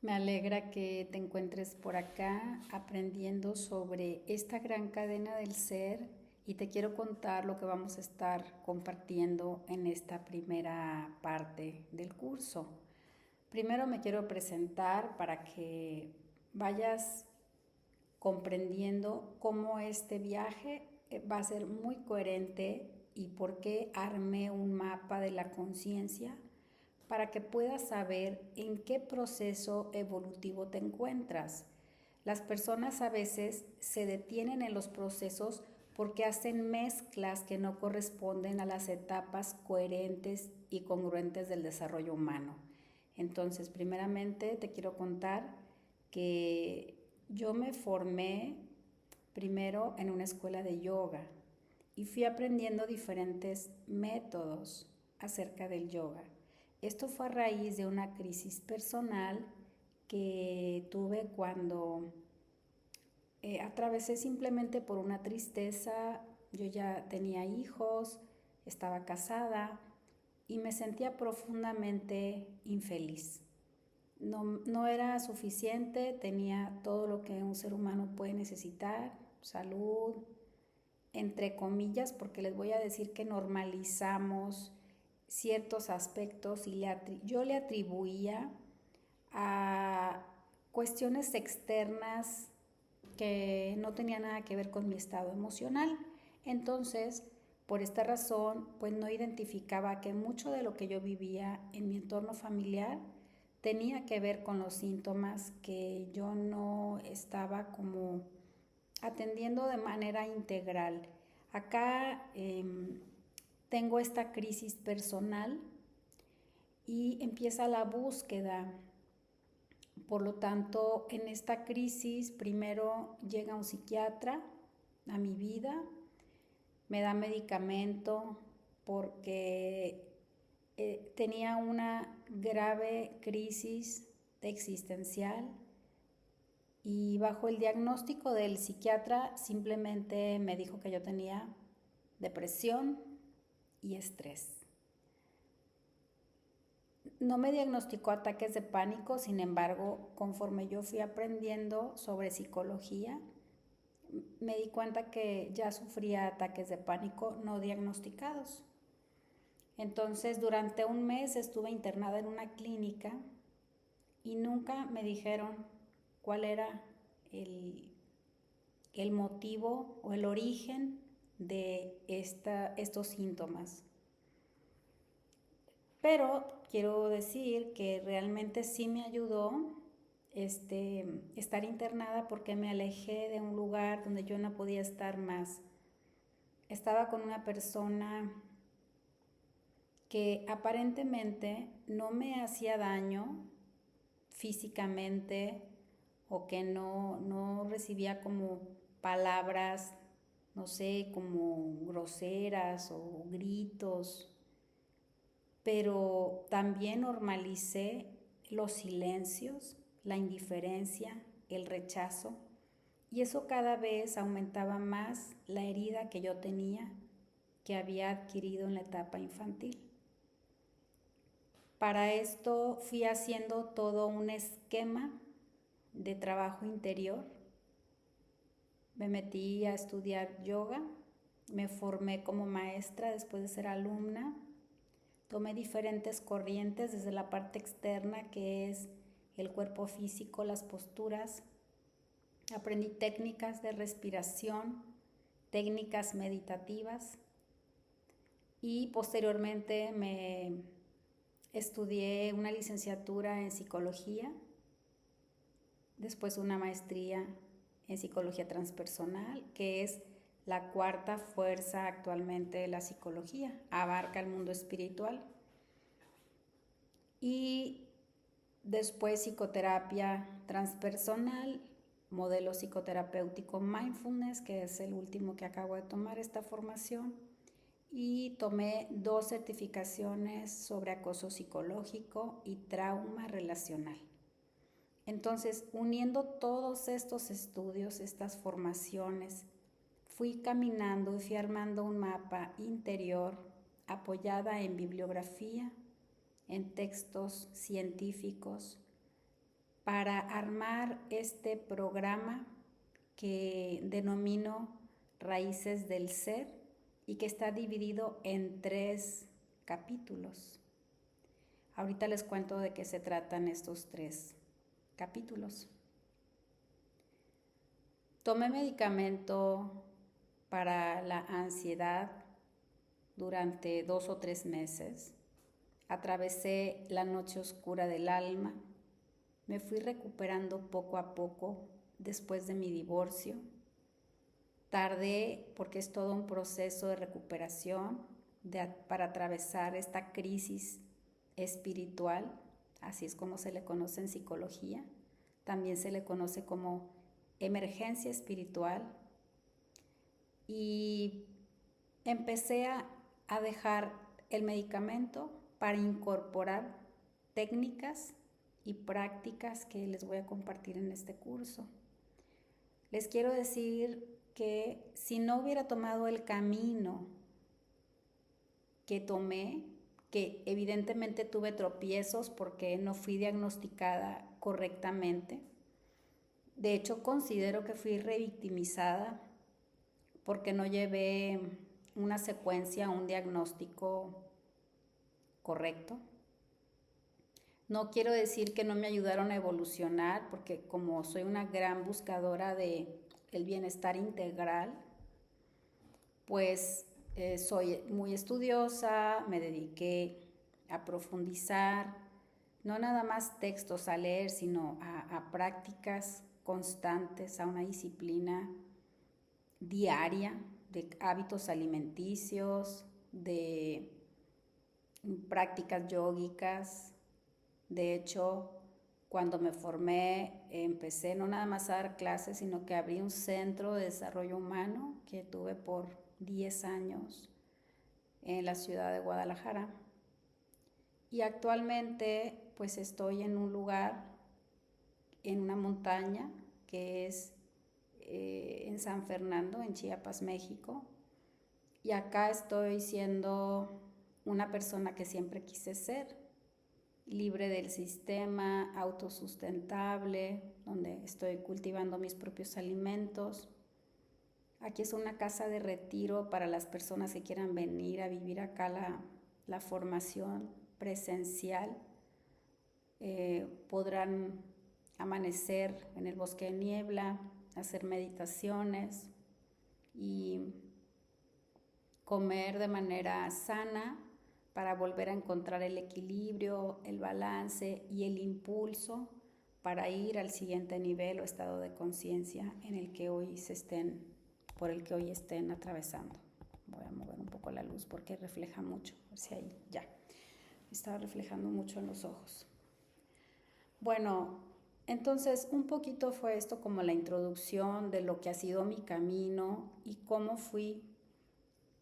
Me alegra que te encuentres por acá aprendiendo sobre esta gran cadena del ser y te quiero contar lo que vamos a estar compartiendo en esta primera parte del curso. Primero me quiero presentar para que vayas comprendiendo cómo este viaje va a ser muy coherente y por qué armé un mapa de la conciencia para que puedas saber en qué proceso evolutivo te encuentras. Las personas a veces se detienen en los procesos porque hacen mezclas que no corresponden a las etapas coherentes y congruentes del desarrollo humano. Entonces, primeramente te quiero contar que yo me formé primero en una escuela de yoga y fui aprendiendo diferentes métodos acerca del yoga. Esto fue a raíz de una crisis personal que tuve cuando atravesé simplemente por una tristeza. Yo ya tenía hijos, estaba casada y me sentía profundamente infeliz. No era suficiente, tenía todo lo que un ser humano puede necesitar, salud, entre comillas, porque les voy a decir que normalizamos ciertos aspectos y yo le atribuía a cuestiones externas que no tenían nada que ver con mi estado emocional. Entonces, por esta razón, pues no identificaba que mucho de lo que yo vivía en mi entorno familiar tenía que ver con los síntomas que yo no estaba como atendiendo de manera integral. Acá tengo esta crisis personal y empieza la búsqueda. Por lo tanto, en esta crisis primero llega un psiquiatra a mi vida, me da medicamento porque tenía una grave crisis existencial y bajo el diagnóstico del psiquiatra simplemente me dijo que yo tenía depresión y estrés. No me diagnosticó ataques de pánico, sin embargo, conforme yo fui aprendiendo sobre psicología, me di cuenta que ya sufría ataques de pánico no diagnosticados. Entonces, durante un mes estuve internada en una clínica y nunca me dijeron cuál era el motivo o el origen de estos síntomas. Pero quiero decir que realmente sí me ayudó estar internada porque me alejé de un lugar donde yo no podía estar más. Estaba con una persona que aparentemente no me hacía daño físicamente o que no recibía como palabras, no sé, como groseras o gritos, pero también normalicé los silencios, la indiferencia, el rechazo, y eso cada vez aumentaba más la herida que yo tenía, que había adquirido en la etapa infantil. Para esto fui haciendo todo un esquema de trabajo interior. Me metí a estudiar yoga, me formé como maestra después de ser alumna. Tomé diferentes corrientes desde la parte externa, que es el cuerpo físico, las posturas. Aprendí técnicas de respiración, técnicas meditativas y posteriormente me estudié una licenciatura en psicología, después una maestría en psicología transpersonal, que es la cuarta fuerza actualmente de la psicología, abarca el mundo espiritual. Y después psicoterapia transpersonal, modelo psicoterapéutico mindfulness, que es el último que acabo de tomar esta formación. Y tomé 2 certificaciones sobre acoso psicológico y trauma relacional. Entonces, uniendo todos estos estudios, estas formaciones, fui caminando y fui armando un mapa interior apoyada en bibliografía, en textos científicos, para armar este programa que denomino Raíces del Ser y que está dividido en 3 capítulos. Ahorita les cuento de qué se tratan estos 3 capítulos. Tomé medicamento para la ansiedad durante 2 o 3 meses. Atravesé la noche oscura del alma. Me fui recuperando poco a poco después de mi divorcio. Tardé porque es todo un proceso de recuperación para atravesar esta crisis espiritual, así es como se le conoce en psicología. También se le conoce como emergencia espiritual. Y empecé a dejar el medicamento para incorporar técnicas y prácticas que les voy a compartir en este curso. Les quiero decir que si no hubiera tomado el camino que tomé, que evidentemente tuve tropiezos porque no fui diagnosticada correctamente. De hecho, considero que fui revictimizada porque no llevé una secuencia, un diagnóstico correcto. No quiero decir que no me ayudaron a evolucionar, porque como soy una gran buscadora del bienestar integral, pues soy muy estudiosa, me dediqué a profundizar, no nada más textos a leer, sino a prácticas constantes, a una disciplina diaria de hábitos alimenticios, de prácticas yógicas. De hecho, cuando me formé, empecé no nada más a dar clases, sino que abrí un centro de desarrollo humano que tuve por 10 años en la ciudad de Guadalajara. Y actualmente, pues estoy en un lugar, en una montaña, que es en San Fernando, en Chiapas, México. Y acá estoy siendo una persona que siempre quise ser, libre del sistema, autosustentable, donde estoy cultivando mis propios alimentos. Aquí es una casa de retiro para las personas que quieran venir a vivir acá la formación presencial. Podrán amanecer en el bosque de niebla, hacer meditaciones y comer de manera sana para volver a encontrar el equilibrio, el balance y el impulso para ir al siguiente nivel o estado de conciencia por el que hoy estén atravesando. Voy a mover un poco la luz porque refleja mucho, a ver si ahí ya, está reflejando mucho en los ojos. Bueno, entonces un poquito fue esto como la introducción de lo que ha sido mi camino y cómo fui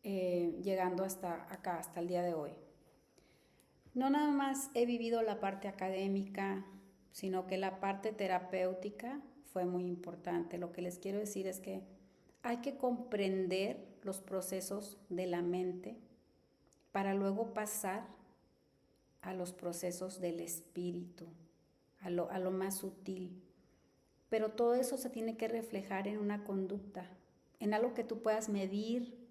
llegando hasta acá, hasta el día de hoy. No nada más he vivido la parte académica, sino que la parte terapéutica fue muy importante. Lo que les quiero decir es que hay que comprender los procesos de la mente para luego pasar a los procesos del espíritu, a lo más sutil. Pero todo eso se tiene que reflejar en una conducta, en algo que tú puedas medir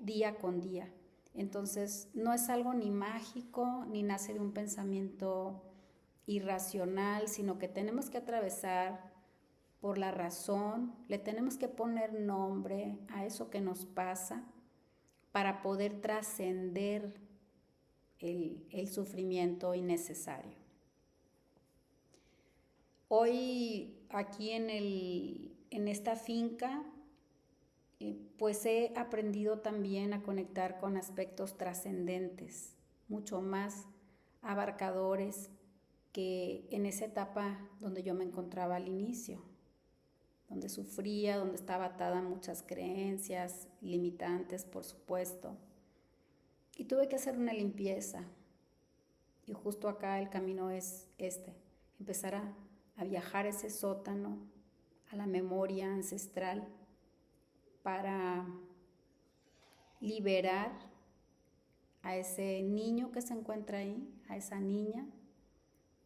día con día. Entonces, no es algo ni mágico, ni nace de un pensamiento irracional, sino que tenemos que atravesar por la razón, le tenemos que poner nombre a eso que nos pasa para poder trascender el sufrimiento innecesario. Hoy aquí en esta finca, pues he aprendido también a conectar con aspectos trascendentes, mucho más abarcadores que en esa etapa donde yo me encontraba al inicio, donde sufría, donde estaba atada a muchas creencias limitantes, por supuesto. Y tuve que hacer una limpieza. Y justo acá el camino es empezar a viajar a ese sótano, a la memoria ancestral, para liberar a ese niño que se encuentra ahí, a esa niña,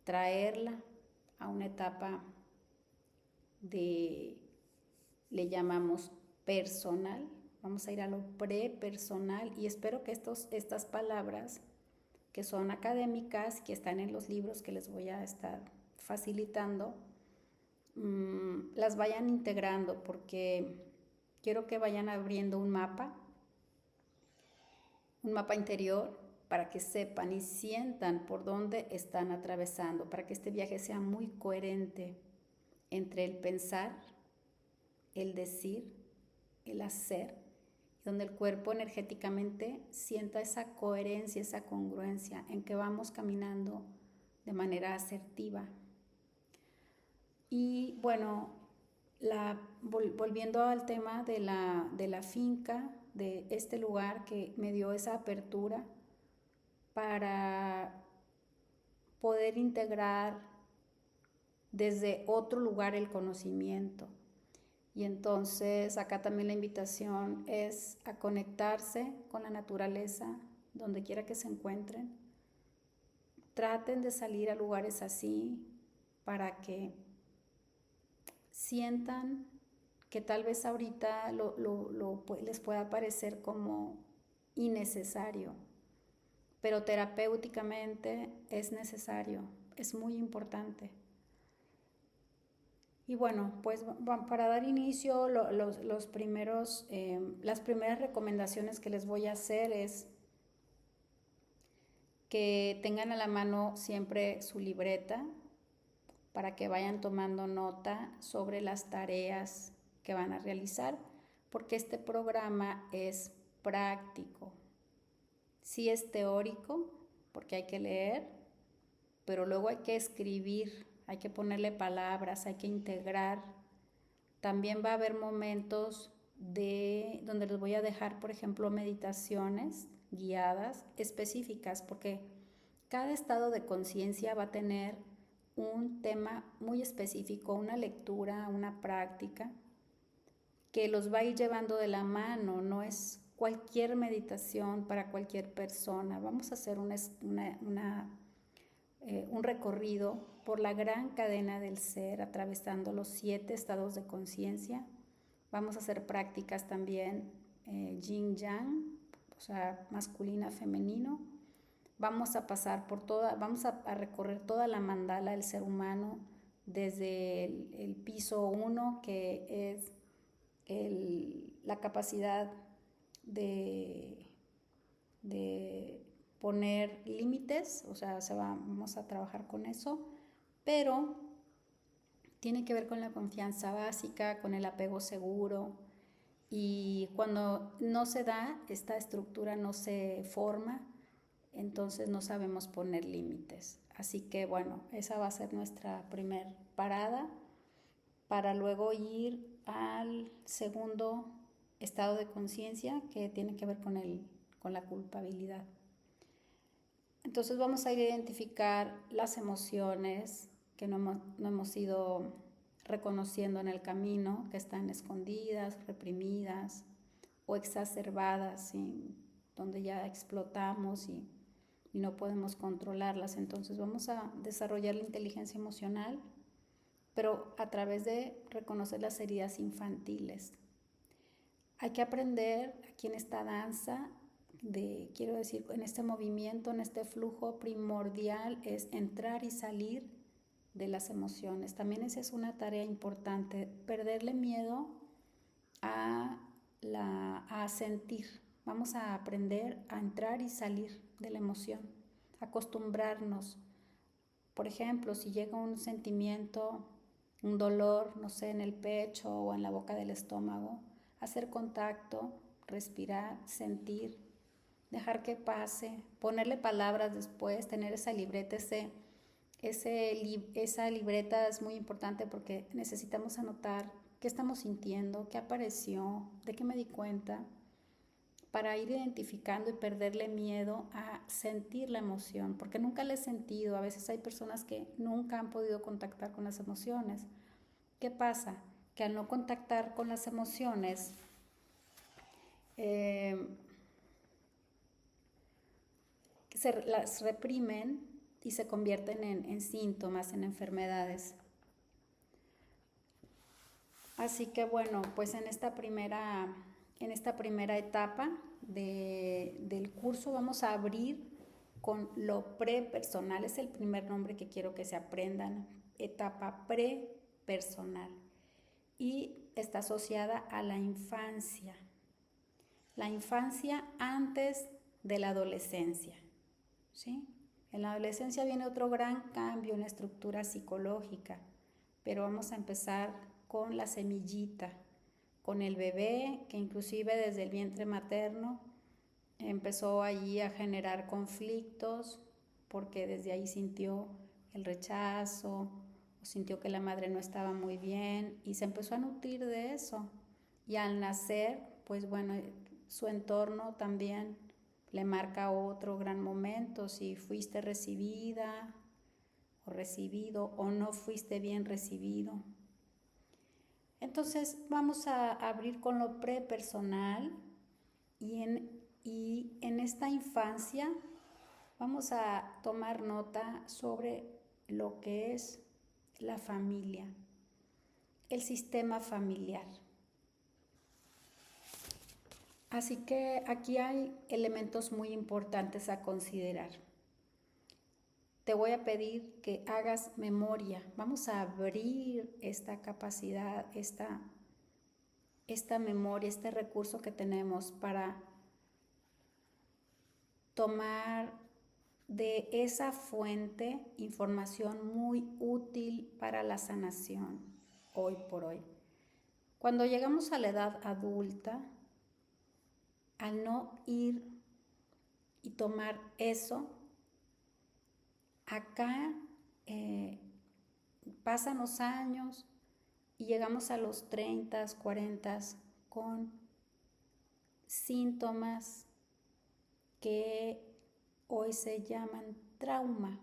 traerla a una etapa le llamamos personal, vamos a ir a lo prepersonal y espero que estas palabras que son académicas, que están en los libros que les voy a estar facilitando, las vayan integrando porque quiero que vayan abriendo un mapa interior para que sepan y sientan por dónde están atravesando, para que este viaje sea muy coherente entre el pensar, el decir, el hacer, donde el cuerpo energéticamente sienta esa coherencia, esa congruencia en que vamos caminando de manera asertiva. Y bueno, volviendo al tema de la finca, de este lugar que me dio esa apertura para poder integrar desde otro lugar el conocimiento. Y entonces acá también la invitación es a conectarse con la naturaleza, donde quiera que se encuentren. Traten de salir a lugares así para que sientan que tal vez ahorita les pueda parecer como innecesario, pero terapéuticamente es necesario, es muy importante. Y bueno, pues para dar inicio, las primeras recomendaciones que les voy a hacer es que tengan a la mano siempre su libreta para que vayan tomando nota sobre las tareas que van a realizar, porque este programa es práctico. Sí es teórico, porque hay que leer, pero luego hay que escribir, hay que ponerle palabras, hay que integrar. También va a haber momentos donde les voy a dejar, por ejemplo, meditaciones guiadas específicas, porque cada estado de conciencia va a tener un tema muy específico, una lectura, una práctica, que los va a ir llevando de la mano, no es cualquier meditación para cualquier persona. Vamos a hacer un recorrido por la gran cadena del ser, atravesando los 7 estados de conciencia. Vamos a hacer prácticas también yin yang, o sea, masculina, femenino. Vamos a pasar vamos a recorrer toda la mandala del ser humano, desde el piso 1, que es la capacidad de poner límites, o sea, vamos a trabajar con eso, pero tiene que ver con la confianza básica, con el apego seguro, y cuando no se da, esta estructura no se forma, entonces no sabemos poner límites. Así que bueno, esa va a ser nuestra primer parada para luego ir al segundo estado de conciencia, que tiene que ver con la culpabilidad. Entonces vamos a identificar las emociones que no hemos ido reconociendo en el camino, que están escondidas, reprimidas o exacerbadas, ¿sí? Donde ya explotamos y no podemos controlarlas. Entonces vamos a desarrollar la inteligencia emocional, pero a través de reconocer las heridas infantiles. Hay que aprender aquí en esta danza, quiero decir, en este movimiento, en este flujo primordial, es entrar y salir de las emociones. También esa es una tarea importante, perderle miedo a sentir. Vamos a aprender a entrar y salir de la emoción, acostumbrarnos. Por ejemplo, si llega un sentimiento, un dolor, no sé, en el pecho o en la boca del estómago, hacer contacto, respirar, sentir, dejar que pase, ponerle palabras después, tener esa libreta, esa libreta es muy importante porque necesitamos anotar qué estamos sintiendo, qué apareció, de qué me di cuenta, para ir identificando y perderle miedo a sentir la emoción, porque nunca la he sentido. A veces hay personas que nunca han podido contactar con las emociones. ¿Qué pasa? Que al no contactar con las emociones, las reprimen, y se convierten en síntomas, en enfermedades. Así que bueno, pues en esta primera etapa del curso vamos a abrir con lo prepersonal. Es el primer nombre que quiero que se aprendan, etapa prepersonal. Y está asociada a la infancia antes de la adolescencia, ¿sí? En la adolescencia viene otro gran cambio en la estructura psicológica, pero vamos a empezar con la semillita, con el bebé que inclusive desde el vientre materno empezó allí a generar conflictos porque desde ahí sintió el rechazo o sintió que la madre no estaba muy bien y se empezó a nutrir de eso. Y al nacer, pues bueno, su entorno también le marca otro gran momento, si fuiste recibida o recibido o no fuiste bien recibido. Entonces vamos a abrir con lo prepersonal y en esta infancia vamos a tomar nota sobre lo que es la familia, el sistema familiar. Así que aquí hay elementos muy importantes a considerar. Te voy a pedir que hagas memoria. Vamos a abrir esta capacidad, esta memoria, este recurso que tenemos para tomar de esa fuente información muy útil para la sanación hoy por hoy. Cuando llegamos a la edad adulta, al no ir y tomar eso, acá pasan los años y llegamos a los 30, 40 con síntomas que hoy se llaman trauma.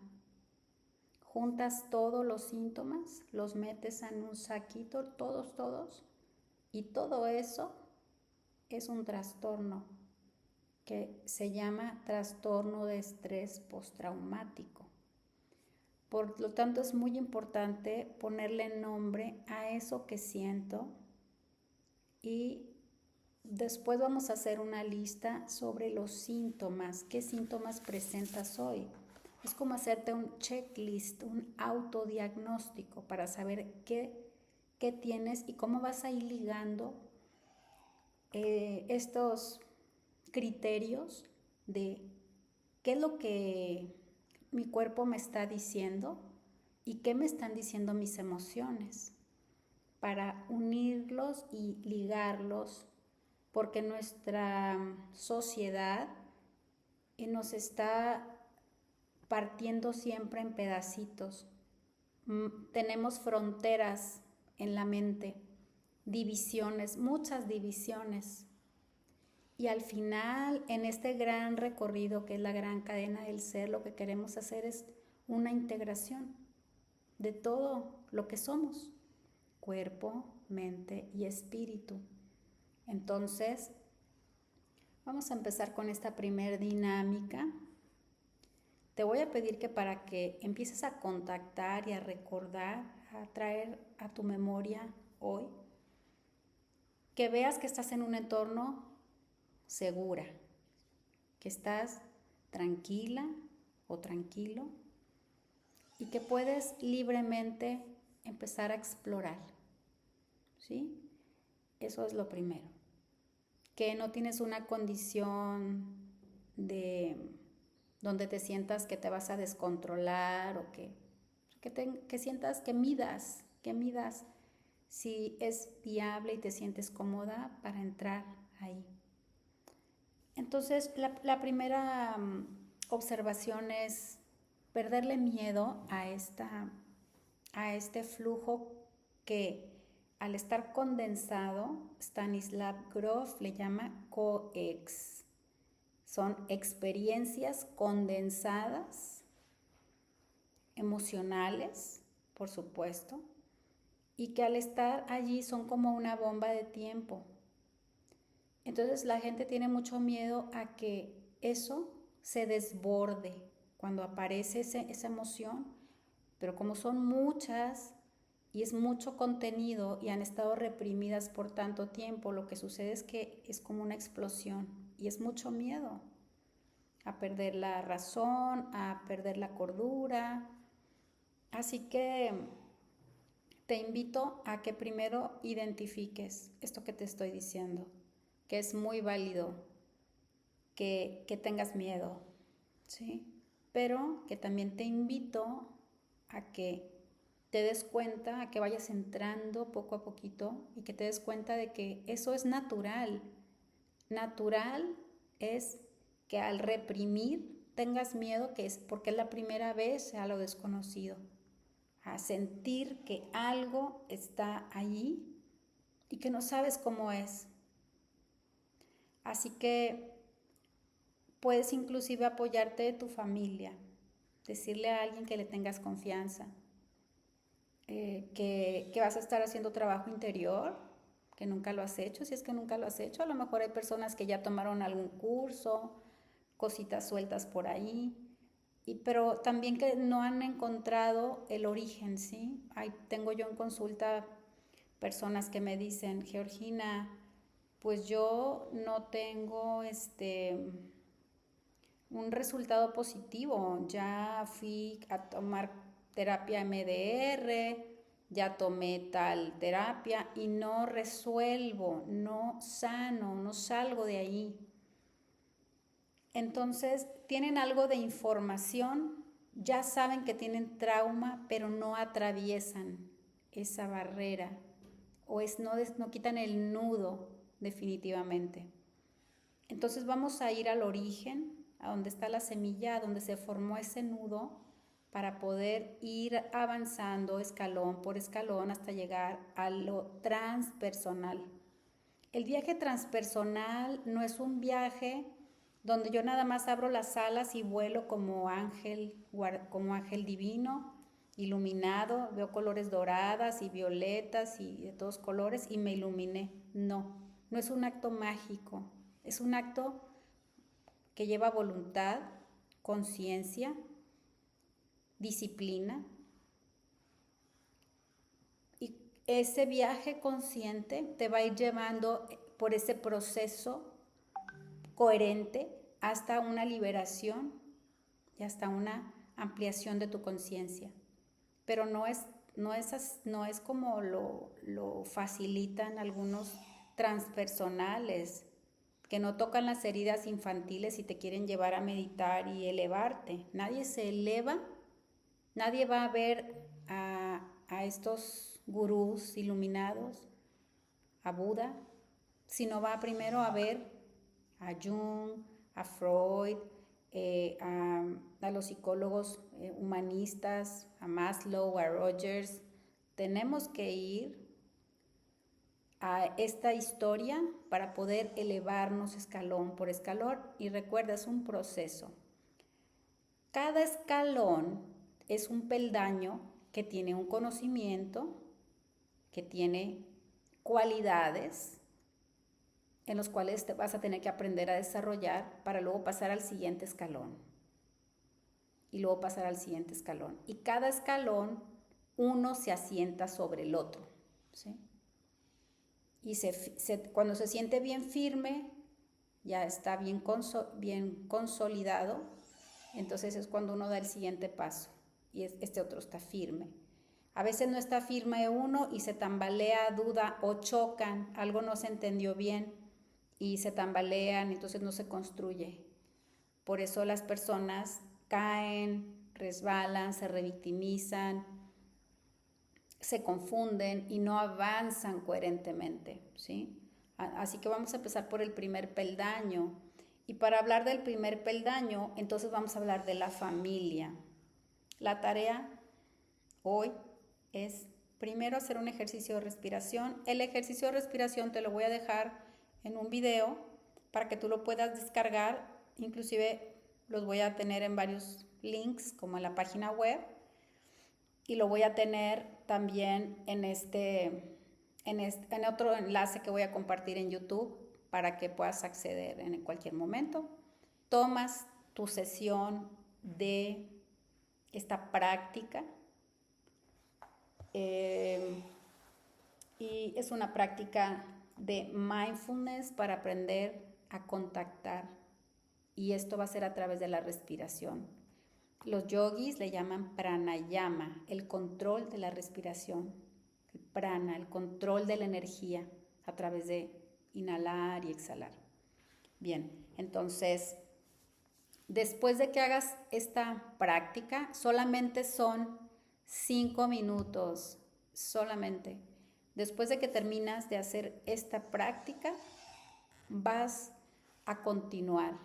Juntas todos los síntomas, los metes en un saquito, todos, y todo eso es un trastorno que se llama trastorno de estrés postraumático. Por lo tanto, es muy importante ponerle nombre a eso que siento y después vamos a hacer una lista sobre los síntomas. ¿Qué síntomas presentas hoy? Es como hacerte un checklist, un autodiagnóstico para saber qué tienes y cómo vas a ir ligando estos criterios de qué es lo que mi cuerpo me está diciendo y qué me están diciendo mis emociones para unirlos y ligarlos, porque nuestra sociedad nos está partiendo siempre en pedacitos. Tenemos fronteras en la mente, divisiones, muchas divisiones. Y al final, en este gran recorrido que es la gran cadena del ser, lo que queremos hacer es una integración de todo lo que somos, cuerpo, mente y espíritu. Entonces, vamos a empezar con esta primer dinámica. Te voy a pedir que para que empieces a contactar y a recordar, a traer a tu memoria hoy, que veas que estás en un entorno segura, que estás tranquila o tranquilo y que puedes libremente empezar a explorar, ¿sí? Eso es lo primero. Que no tienes una condición donde te sientas que te vas a descontrolar o que sientas que midas si es viable y te sientes cómoda para entrar ahí. Entonces, la primera observación es perderle miedo a este flujo que al estar condensado, Stanislav Grof le llama COEX. Son experiencias condensadas, emocionales, por supuesto, y que al estar allí son como una bomba de tiempo. Entonces la gente tiene mucho miedo a que eso se desborde cuando aparece esa emoción, pero como son muchas y es mucho contenido y han estado reprimidas por tanto tiempo, lo que sucede es que es como una explosión y es mucho miedo a perder la razón, a perder la cordura. Así que te invito a que primero identifiques esto que te estoy diciendo, que es muy válido, que tengas miedo, ¿sí? Pero que también te invito a que te des cuenta, a que vayas entrando poco a poquito y que te des cuenta de que eso es natural. Natural es que al reprimir tengas miedo, que es porque es la primera vez a lo desconocido, a sentir que algo está allí y que no sabes cómo es. Así que puedes inclusive apoyarte de tu familia, decirle a alguien que le tengas confianza, que vas a estar haciendo trabajo interior, que nunca lo has hecho. Si es que nunca lo has hecho, a lo mejor hay personas que ya tomaron algún curso, cositas sueltas por ahí, pero también que no han encontrado el origen, ¿sí? Tengo yo en consulta personas que me dicen, Georgina, pues yo no tengo un resultado positivo. Ya fui a tomar terapia MDR, ya tomé tal terapia y no resuelvo, no sano, no salgo de ahí. Entonces, tienen algo de información, ya saben que tienen trauma, pero no atraviesan esa barrera o no quitan el nudo definitivamente. Entonces vamos a ir al origen, a donde está la semilla, a donde se formó ese nudo, para poder ir avanzando escalón por escalón hasta llegar a lo transpersonal. El viaje transpersonal no es un viaje donde yo nada más abro las alas y vuelo como ángel divino, iluminado, veo colores doradas y violetas y de todos colores y me iluminé. No, no es un acto mágico, es un acto que lleva voluntad, conciencia, disciplina. Y ese viaje consciente te va a ir llevando por ese proceso coherente hasta una liberación y hasta una ampliación de tu conciencia. Pero no es como lo facilitan algunos transpersonales que no tocan las heridas infantiles y te quieren llevar a meditar y elevarte. Nadie se eleva, nadie va a ver a estos gurús iluminados, a Buda, sino va primero a ver a Jung, a Freud, a los psicólogos humanistas, a Maslow, a Rogers. Tenemos que ir a esta historia para poder elevarnos escalón por escalón. Y recuerda, es un proceso. Cada escalón es un peldaño que tiene un conocimiento, que tiene cualidades en los cuales te vas a tener que aprender a desarrollar para luego pasar al siguiente escalón. Y luego pasar al siguiente escalón. Y cada escalón, uno se asienta sobre el otro, ¿sí? Y cuando se siente bien firme, ya está bien consolidado, entonces es cuando uno da el siguiente paso. Y este otro está firme. A veces no está firme uno y se tambalea, duda o chocan, algo no se entendió bien y se tambalean, entonces no se construye. Por eso las personas caen, resbalan, se revictimizan, se confunden y no avanzan coherentemente, ¿sí? Así que vamos a empezar por el primer peldaño. Y para hablar del primer peldaño, entonces vamos a hablar de la familia. La tarea hoy es primero hacer un ejercicio de respiración. El ejercicio de respiración te lo voy a dejar en un video para que tú lo puedas descargar. Inclusive los voy a tener en varios links, como en la página web. Y lo voy a tener también en otro enlace que voy a compartir en YouTube para que puedas acceder en cualquier momento. Tomas tu sesión de esta práctica. Y es una práctica de mindfulness para aprender a contactar. Y esto va a ser a través de la respiración. Los yogis le llaman pranayama, el control de la respiración. El prana, el control de la energía a través de inhalar y exhalar. Bien, entonces, después de que hagas esta práctica, solamente son 5 minutos, solamente. Después de que terminas de hacer esta práctica, vas a continuar.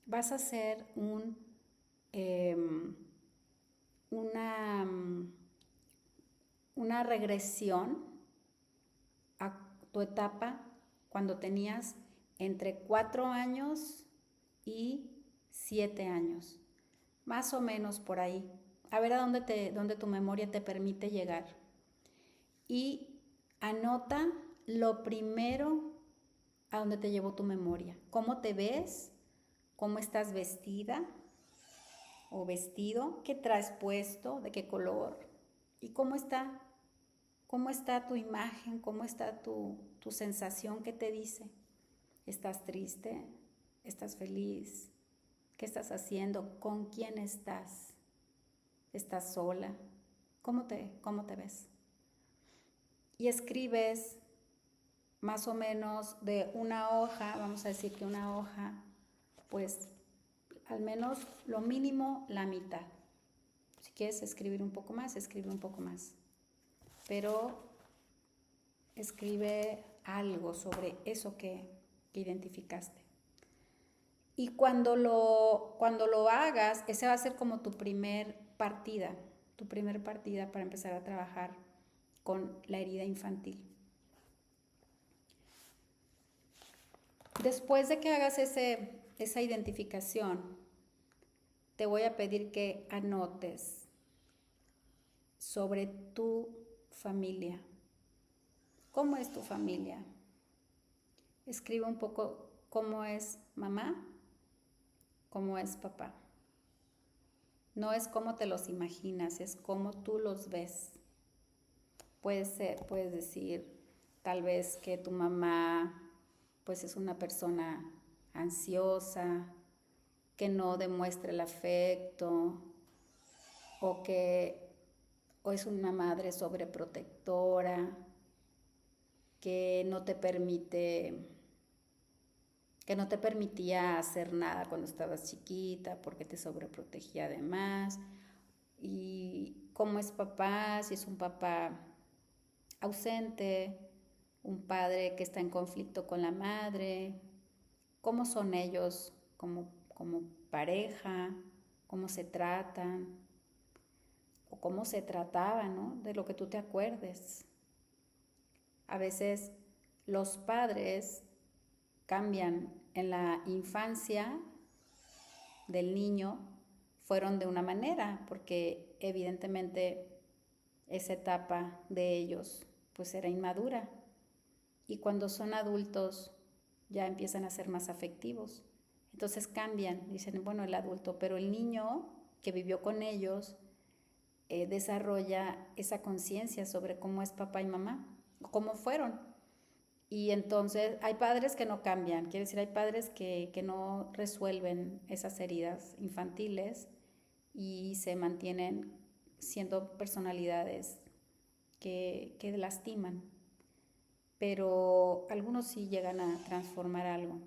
Vas a hacer una regresión a tu etapa cuando tenías entre 4 años y 7 años, más o menos por ahí. A ver a dónde tu memoria te permite llegar. Y anota lo primero a dónde te llevó tu memoria. ¿Cómo te ves? ¿Cómo estás vestida o vestido? ¿Qué traes puesto? ¿De qué color? ¿Y cómo está tu imagen? ¿Cómo está tu sensación? ¿Qué te dice? ¿Estás triste? ¿Estás feliz? ¿Qué estás haciendo? ¿Con quién estás? ¿Estás sola? ¿Cómo te ves? Y escribes más o menos de una hoja, vamos a decir que una hoja, pues al menos lo mínimo la mitad. Si quieres escribir un poco más, escribe un poco más. Pero escribe algo sobre eso que identificaste. Y cuando lo hagas, ese va a ser como tu primer partida para empezar a trabajar con la herida infantil. Después de que hagas esa identificación, te voy a pedir que anotes sobre tu familia. ¿Cómo es tu familia? Escribe un poco cómo es mamá, cómo es papá. No es cómo te los imaginas, es cómo tú los ves. Puedes decir tal vez que tu mamá pues es una persona ansiosa, que no demuestra el afecto, o es una madre sobreprotectora, que no te permitía hacer nada cuando estabas chiquita porque te sobreprotegía además. Y cómo es papá, si es un papá ausente, un padre que está en conflicto con la madre, cómo son ellos como pareja, cómo se tratan o cómo se trataban, ¿no? De lo que tú te acuerdes. A veces los padres cambian en la infancia del niño, fueron de una manera, porque evidentemente esa etapa de ellos pues era inmadura. Y cuando son adultos ya empiezan a ser más afectivos. Entonces cambian, dicen, bueno, el adulto, pero el niño que vivió con ellos desarrolla esa conciencia sobre cómo es papá y mamá, cómo fueron. Y entonces hay padres que no cambian, quiere decir, hay padres que no resuelven esas heridas infantiles y se mantienen siendo personalidades que lastiman. Pero algunos sí llegan a transformar algo.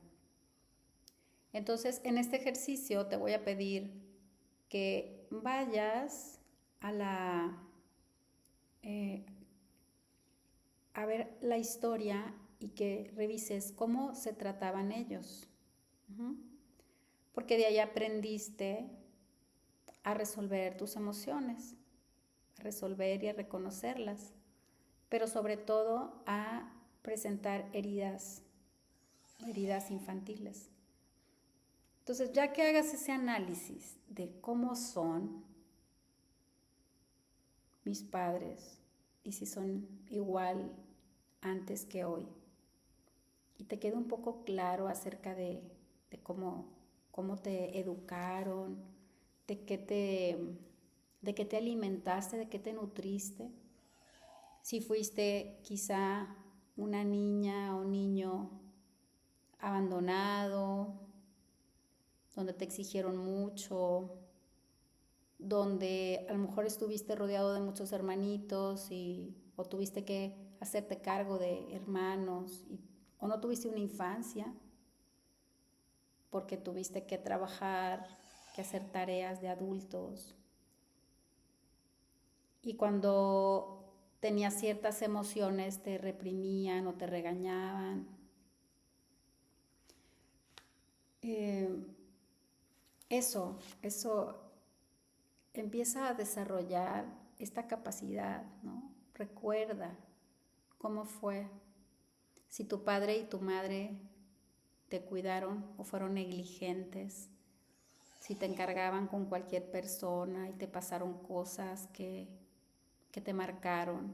Entonces, en este ejercicio te voy a pedir que vayas a ver la historia y que revises cómo se trataban ellos. Porque de ahí aprendiste a resolver tus emociones, a resolver y a reconocerlas, pero sobre todo a presentar heridas infantiles. Entonces, ya que hagas ese análisis de cómo son mis padres y si son igual antes que hoy, y te quede un poco claro acerca de cómo te educaron, de qué te alimentaste, de qué te nutriste. Si fuiste quizá una niña o niño abandonado, donde te exigieron mucho, donde a lo mejor estuviste rodeado de muchos hermanitos o tuviste que hacerte cargo de hermanos, o no tuviste una infancia porque tuviste que trabajar, que hacer tareas de adultos. Y cuando tenías ciertas emociones te reprimían o te regañaban. Eso empieza a desarrollar esta capacidad, ¿no? Recuerda cómo fue. Si tu padre y tu madre te cuidaron o fueron negligentes, si te encargaban con cualquier persona y te pasaron cosas que te marcaron.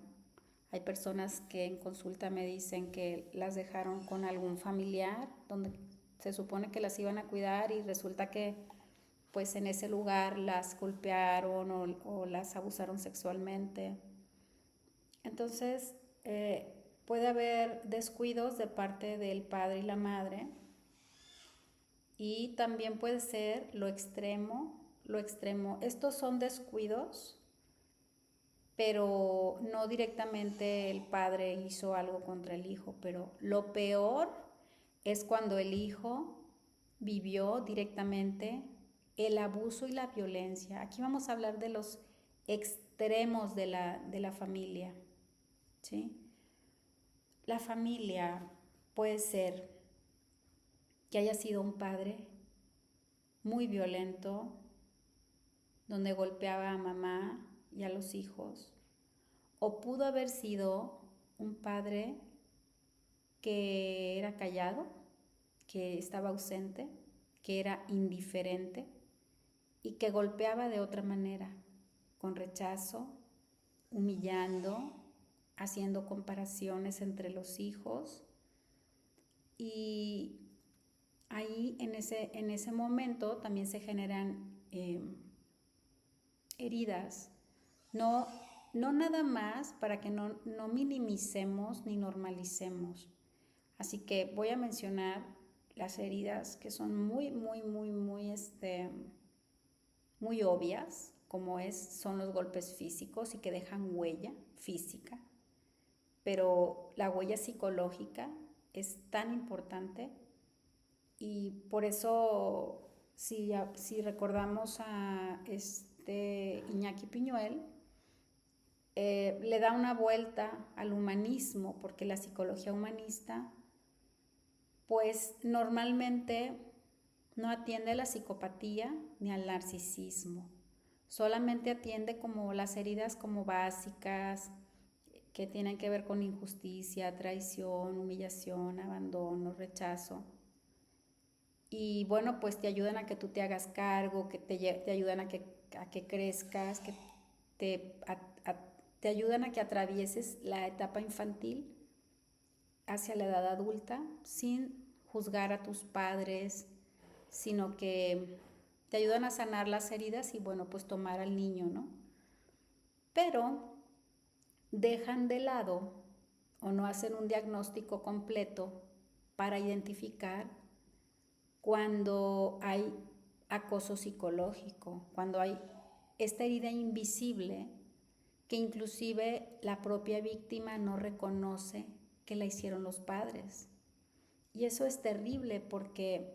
Hay personas que en consulta me dicen que las dejaron con algún familiar donde se supone que las iban a cuidar y resulta que pues en ese lugar las golpearon o las abusaron sexualmente. Entonces puede haber descuidos de parte del padre y la madre, y también puede ser lo extremo. Estos son descuidos, pero no directamente el padre hizo algo contra el hijo, pero lo peor es cuando el hijo vivió directamente el abuso y la violencia. Aquí vamos a hablar de los extremos de la familia, ¿sí? La familia puede ser que haya sido un padre muy violento, donde golpeaba a mamá y a los hijos, o pudo haber sido un padre que era callado, que estaba ausente, que era indiferente y que golpeaba de otra manera, con rechazo, humillando, haciendo comparaciones entre los hijos. Y ahí en ese momento también se generan heridas. No nada más para que no minimicemos ni normalicemos. Así que voy a mencionar las heridas que son muy obvias, como son los golpes físicos y que dejan huella física. Pero la huella psicológica es tan importante, y por eso si recordamos a Iñaki Piñuel, le da una vuelta al humanismo, porque la psicología humanista pues normalmente no atiende a la psicopatía ni al narcisismo, solamente atiende como las heridas como básicas que tienen que ver con injusticia, traición, humillación, abandono, rechazo. Y bueno, pues te ayudan a que tú te hagas cargo, que te ayudan a que crezcas, que te ayudan a que atravieses la etapa infantil hacia la edad adulta sin juzgar a tus padres, sino que te ayudan a sanar las heridas y bueno, pues tomar al niño, ¿no? Pero dejan de lado o no hacen un diagnóstico completo para identificar cuando hay acoso psicológico, cuando hay esta herida invisible que inclusive la propia víctima no reconoce que la hicieron los padres. Y eso es terrible, porque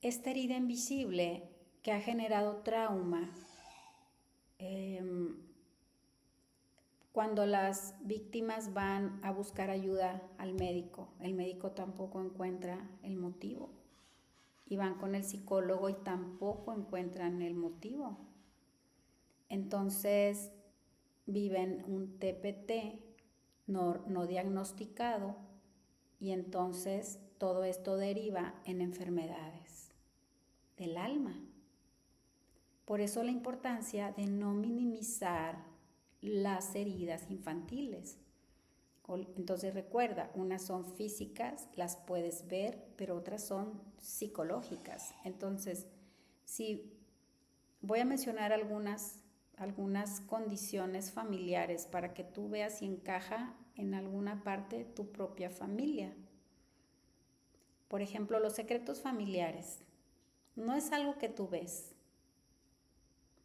esta herida invisible que ha generado trauma, cuando las víctimas van a buscar ayuda al médico, el médico tampoco encuentra el motivo. Y van con el psicólogo y tampoco encuentran el motivo. Entonces viven un TPT no diagnosticado, y entonces todo esto deriva en enfermedades del alma. Por eso la importancia de no minimizar las heridas infantiles. Entonces recuerda, unas son físicas, las puedes ver, pero otras son psicológicas. Entonces, si Voy a mencionar algunas condiciones familiares para que tú veas si encaja en alguna parte tu propia familia. Por ejemplo, los secretos familiares. No es algo que tú ves,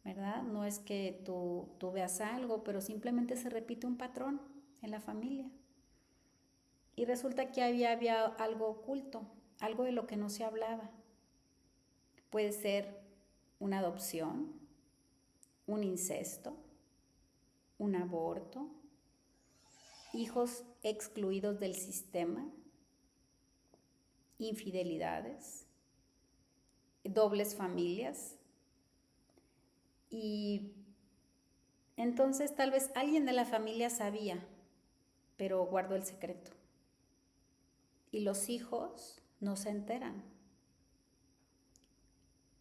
¿verdad? No es que tú veas algo, pero simplemente se repite un patrón en la familia. Y resulta que había algo oculto, algo de lo que no se hablaba. Puede ser una adopción, un incesto, un aborto, hijos excluidos del sistema, infidelidades, dobles familias. Y entonces tal vez alguien de la familia sabía, pero guardó el secreto. Y los hijos no se enteran.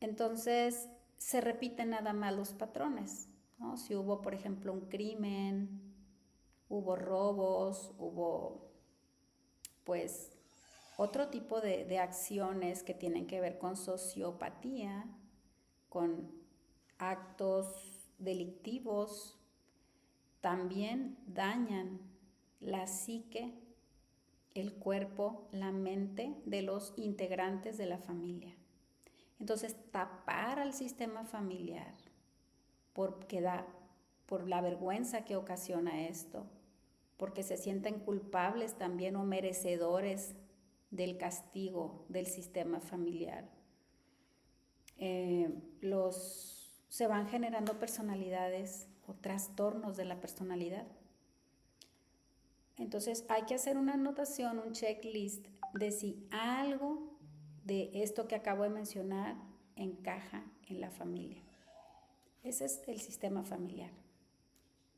Entonces se repiten nada más los patrones, ¿no? Si hubo, por ejemplo, un crimen, hubo robos, hubo pues otro tipo de acciones que tienen que ver con sociopatía, con actos delictivos, también dañan la psique, el cuerpo, la mente de los integrantes de la familia. Entonces, tapar al sistema familiar por la vergüenza que ocasiona esto, porque se sienten culpables también o merecedores del castigo del sistema familiar. Se van generando personalidades o trastornos de la personalidad. Entonces hay que hacer una anotación, un checklist de si algo de esto que acabo de mencionar encaja en la familia. Ese es el sistema familiar.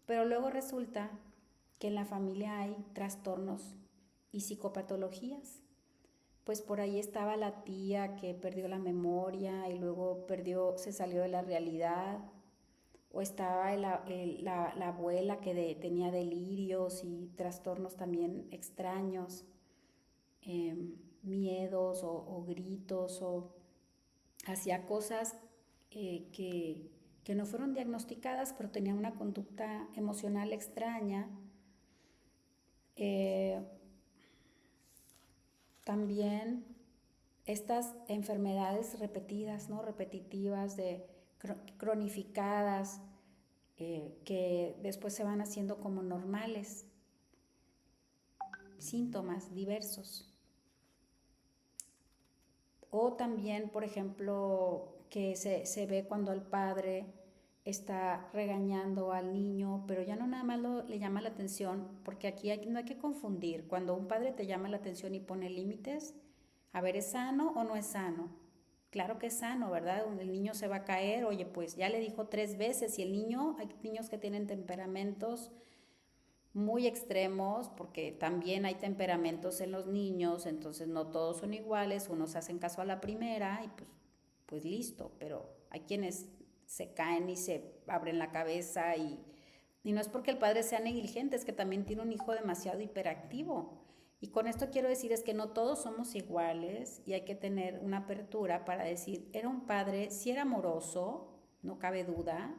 Pero luego resulta que en la familia hay trastornos y psicopatologías. Pues por ahí estaba la tía que perdió la memoria y luego se salió de la realidad. O estaba la abuela que tenía delirios y trastornos también extraños, miedos o gritos, o hacía cosas que no fueron diagnosticadas, pero tenía una conducta emocional extraña. También estas enfermedades repetidas, ¿no? Repetitivas, cronificadas, que después se van haciendo como normales, síntomas diversos. O también, por ejemplo, que se ve cuando el padre está regañando al niño, pero ya no nada más le llama la atención, porque aquí no hay que confundir. Cuando un padre te llama la atención y pone límites, a ver, ¿es sano o no es sano? Claro que es sano, ¿verdad? El niño se va a caer, oye, pues ya le dijo 3 veces, y el niño, hay niños que tienen temperamentos muy extremos, porque también hay temperamentos en los niños, entonces no todos son iguales, unos hacen caso a la primera y pues listo, pero hay quienes se caen y se abren la cabeza y no es porque el padre sea negligente, es que también tiene un hijo demasiado hiperactivo. Y con esto quiero decir es que no todos somos iguales y hay que tener una apertura para decir, era un padre, sí era amoroso, no cabe duda,